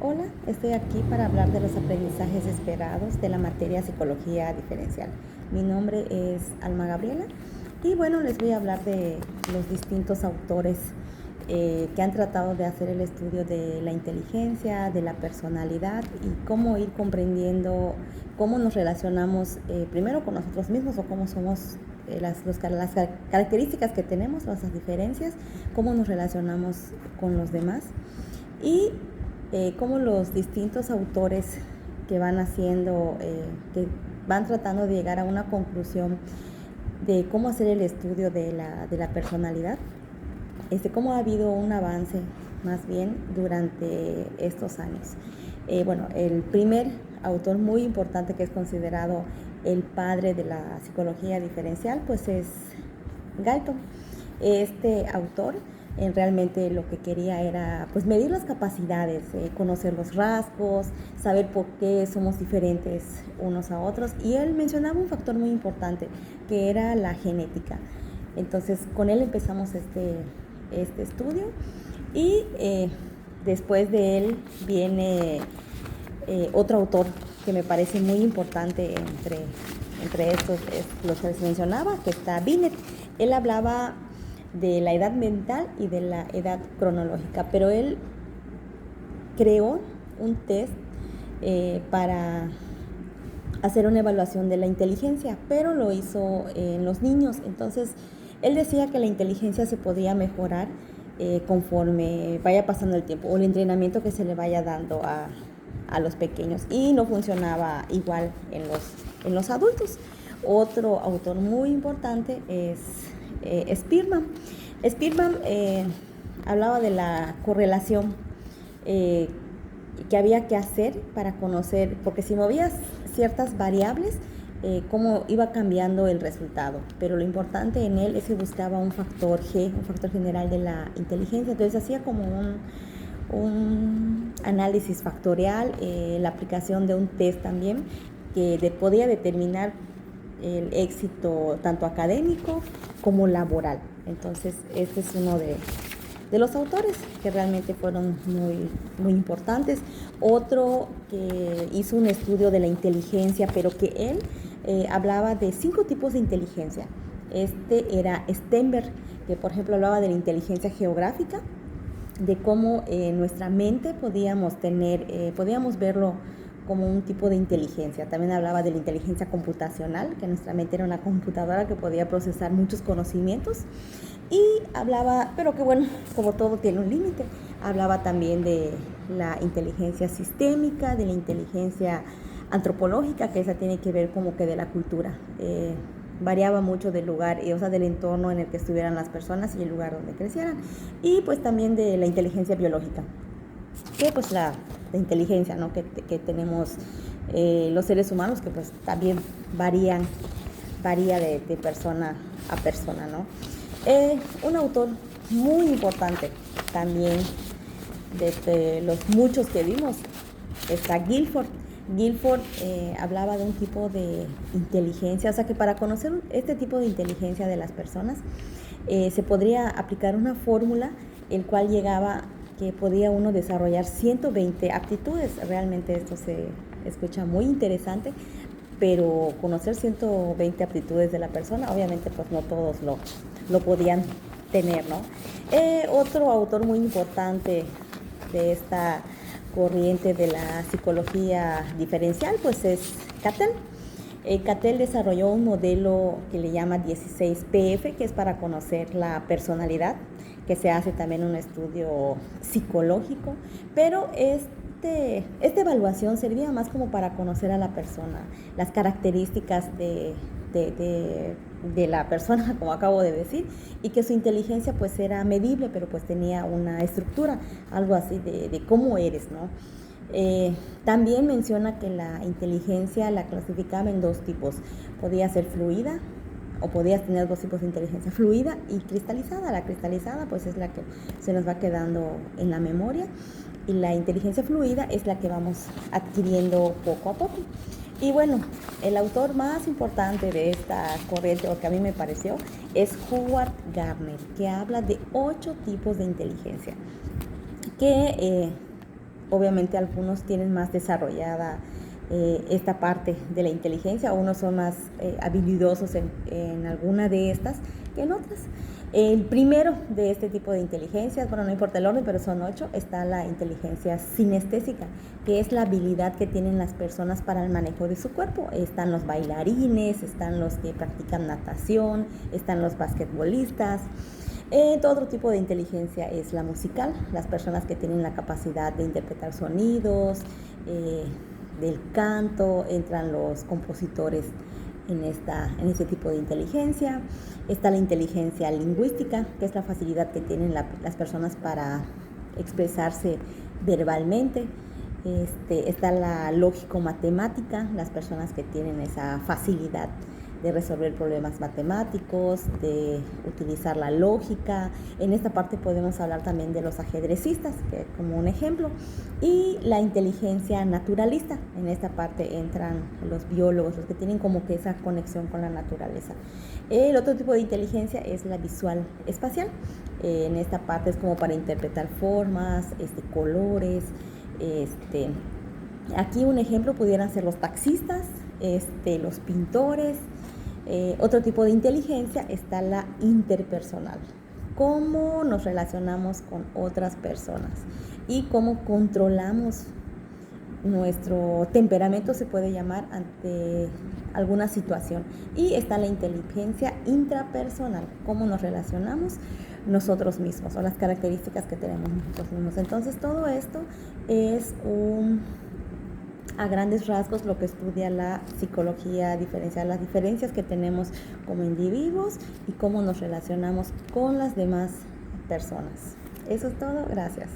Hola, estoy aquí para hablar de los aprendizajes esperados de la materia psicología diferencial. Mi nombre es Alma Gabriela y bueno, les voy a hablar de los distintos autores que han tratado de hacer el estudio de la inteligencia, de la personalidad y cómo ir comprendiendo cómo nos relacionamos primero con nosotros mismos o cómo somos las características que tenemos, las diferencias, cómo nos relacionamos con los demás y cómo los distintos autores que van haciendo, que van tratando de llegar a una conclusión de cómo hacer el estudio de la personalidad, cómo ha habido un avance más bien durante estos años. Bueno, el primer autor muy importante que es considerado el padre de la psicología diferencial, pues es Galton. Este autor realmente lo que quería era pues medir las capacidades, conocer los rasgos, saber por qué somos diferentes unos a otros, y él mencionaba un factor muy importante que era la genética. Entonces con él empezamos este estudio y después de él viene otro autor que me parece muy importante entre estos, los que les mencionaba, que está Binet. Él hablaba de la edad mental y de la edad cronológica, pero él creó un test para hacer una evaluación de la inteligencia, pero lo hizo en los niños. Entonces él decía que la inteligencia se podía mejorar conforme vaya pasando el tiempo o el entrenamiento que se le vaya dando a los pequeños, y no funcionaba igual en los adultos. Otro autor muy importante es Spearman. Spearman hablaba de la correlación que había que hacer para conocer, porque si movías ciertas variables, cómo iba cambiando el resultado. Pero lo importante en él es que buscaba un factor G, un factor general de la inteligencia. Entonces hacía como un análisis factorial, la aplicación de un test también que podía determinar el éxito tanto académico como laboral. Entonces este es uno de los autores que realmente fueron muy importantes. Otro que hizo un estudio de la inteligencia, pero que él hablaba de 5 tipos de inteligencia. Era Stenberg, que por ejemplo hablaba de la inteligencia geográfica, de cómo nuestra mente podíamos verlo como un tipo de inteligencia. También hablaba de la inteligencia computacional, que nuestra mente era una computadora que podía procesar muchos conocimientos. Y hablaba, pero que bueno, como todo tiene un límite, hablaba también de la inteligencia sistémica, de la inteligencia antropológica, que esa tiene que ver como que de la cultura. Variaba mucho del lugar, o sea, del entorno en el que estuvieran las personas y el lugar donde crecieran. Y pues también de la inteligencia biológica, que pues la inteligencia, ¿no?, que tenemos los seres humanos, que pues también varía de persona a persona, ¿no? Un autor muy importante también, de los muchos que vimos, está Guilford. Guilford hablaba de un tipo de inteligencia, o sea que para conocer este tipo de inteligencia de las personas se podría aplicar una fórmula, el cual llegaba que podía uno desarrollar 120 aptitudes. Realmente esto se escucha muy interesante, pero conocer 120 aptitudes de la persona, obviamente pues no todos lo podían tener, ¿no? Otro autor muy importante de esta corriente de la psicología diferencial pues es Cattell. Cattell desarrolló un modelo que le llama 16PF, que es para conocer la personalidad, que se hace también un estudio psicológico, pero esta evaluación servía más como para conocer a la persona, las características de la persona, como acabo de decir, y que su inteligencia pues era medible, pero pues tenía una estructura, algo así de cómo eres, ¿no? También menciona que la inteligencia la clasificaba en 2 tipos. Podía ser fluida, o podías tener 2 tipos de inteligencia: fluida y cristalizada. La cristalizada pues es la que se nos va quedando en la memoria, y la inteligencia fluida es la que vamos adquiriendo poco a poco. Y bueno, el autor más importante de esta corriente, o que a mí me pareció, es Howard Gardner, que habla de 8 tipos de inteligencia, que obviamente algunos tienen más desarrollada esta parte de la inteligencia, unos son más habilidosos en alguna de estas que en otras. El primero de este tipo de inteligencias, bueno, no importa el orden, pero son 8, está la inteligencia sinestésica, que es la habilidad que tienen las personas para el manejo de su cuerpo. Están los bailarines, están los que practican natación, están los basquetbolistas. Otro tipo de inteligencia es la musical, las personas que tienen la capacidad de interpretar sonidos, del canto, entran los compositores en este tipo de inteligencia. Está la inteligencia lingüística, que es la facilidad que tienen las personas para expresarse verbalmente. Está la lógico-matemática, las personas que tienen esa facilidad de resolver problemas matemáticos, de utilizar la lógica. En esta parte podemos hablar también de los ajedrecistas, que como un ejemplo, y la inteligencia naturalista. En esta parte entran los biólogos, los que tienen como que esa conexión con la naturaleza. El otro tipo de inteligencia es la visual espacial. En esta parte es como para interpretar formas, colores. Aquí un ejemplo pudieran ser los taxistas, los pintores. Otro tipo de inteligencia está la interpersonal. Cómo nos relacionamos con otras personas y cómo controlamos nuestro temperamento, se puede llamar, ante alguna situación. Y está la inteligencia intrapersonal, cómo nos relacionamos nosotros mismos o las características que tenemos nosotros mismos. Entonces todo esto es a grandes rasgos lo que estudia la psicología diferencial, las diferencias que tenemos como individuos y cómo nos relacionamos con las demás personas. Eso es todo, gracias.